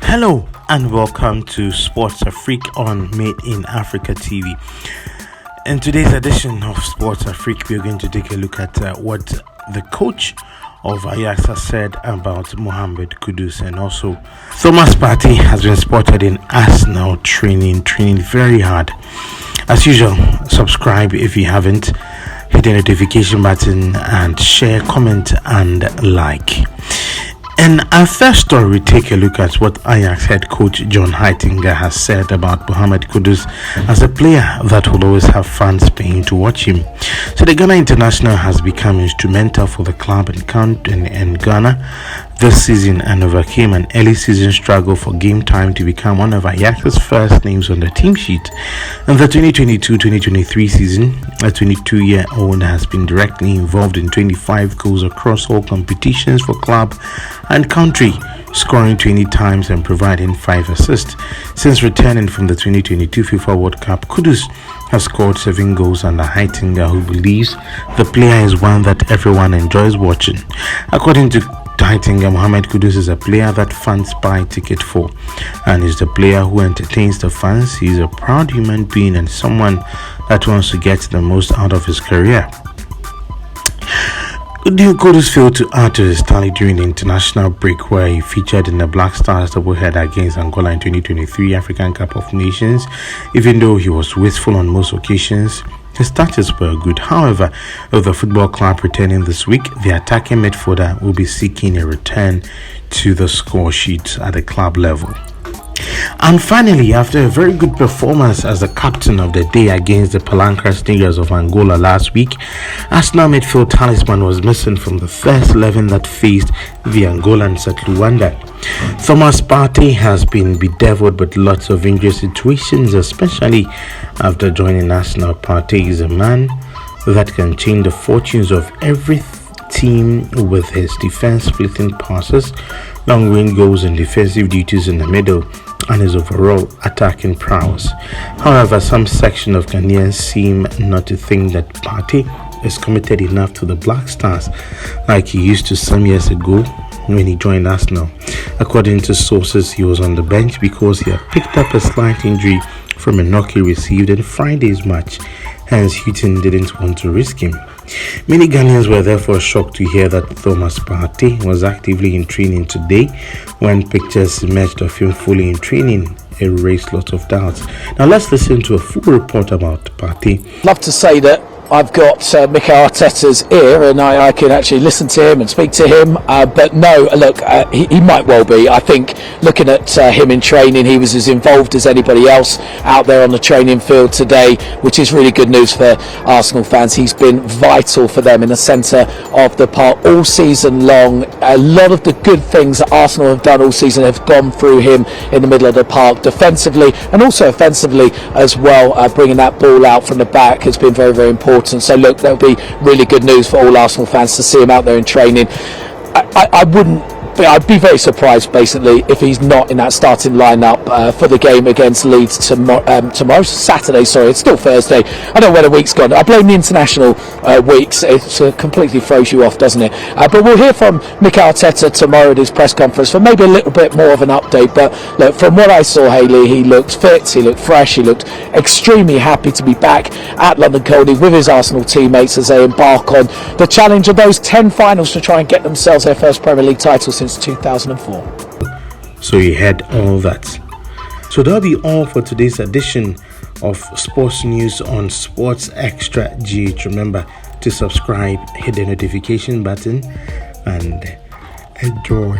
Hello and welcome to Sports Afrique on Made in Africa TV. In today's edition of Sports Afrique, we're going to take a look at what the coach of Ajax has said about Mohamed Kudus, and also Thomas Partey has been spotted in Arsenal training very hard. As usual, subscribe if you haven't, hit the notification button and share, comment and like. In our first story, we take a look at what Ajax head coach John Heitinga has said about Mohamed Kudus as a player that will always have fans paying to watch him. So the Ghana international has become instrumental for the club in Ghana this season and overcame an early season struggle for game time to become one of Ajax's first names on the team sheet. In the 2022-2023 season, a 22-year-old has been directly involved in 25 goals across all competitions for club and country, scoring 20 times and providing 5 assists. Since returning from the 2022 FIFA World Cup, Kudus has scored 7 goals under Heitinga, who believes the player is one that everyone enjoys watching. According to Heitinga, Mohamed Kudus is a player that fans buy ticket for and is the player who entertains the fans. He is a proud human being and someone that wants to get the most out of his career. Kudus failed to add to his tally during the international break, where he featured in the Black Stars doubleheader against Angola in 2023 African Cup of Nations. Even though he was wasteful on most occasions, his stats were good. However, with the football club returning this week, the attacking midfielder will be seeking a return to the score sheet at the club level. And finally, after a very good performance as the captain of the day against the Palancas Tigers of Angola last week, Arsenal midfield talisman was missing from the first 11 that faced the Angolans at Luanda. Thomas Partey has been bedeviled with lots of injury situations, especially after joining Arsenal. Partey is a man that can change the fortunes of every team with his defense-splitting passes, long-range goals and defensive duties in the middle, and his overall attacking prowess. However, some section of Ghanaians seem not to think that Partey is committed enough to the Black Stars like he used to some years ago when he joined Arsenal. According to sources, he was on the bench because he had picked up a slight injury from a knock he received in Friday's match. Hence, Houghton didn't want to risk him. Many Ghanaians were therefore shocked to hear that Thomas Partey was actively in training today. When pictures emerged of him fully in training, it raised lots of doubts. Now let's listen to a full report about Partey. Love to say that I've got Mikel Arteta's ear and I can actually listen to him and speak to him, but no, look, he might well be. I think looking at him in training, he was as involved as anybody else out there on the training field today, which is really good news for Arsenal fans. He's been vital for them in the centre of the park all season long. A lot of the good things that Arsenal have done all season have gone through him in the middle of the park, defensively and also offensively as well. Bringing that ball out from the back has been very, very important. So look, that'll be really good news for all Arsenal fans to see him out there in training. I'd be very surprised basically if he's not in that starting lineup for the game against Leeds tomorrow, Saturday, sorry, it's still Thursday. I don't know where the week's gone. I blame the international weeks. It completely throws you off, doesn't it? But we'll hear from Mikel Arteta tomorrow at his press conference for maybe a little bit more of an update. But look, from what I saw, Hayley, he looked fit, he looked fresh, he looked extremely happy to be back at London Colney with his Arsenal teammates as they embark on the challenge of those 10 finals to try and get themselves their first Premier League title since 2004. So you heard all that. So that'll be all for today's edition of Sports News on Sports Extra GH. Remember to subscribe, hit the notification button and enjoy.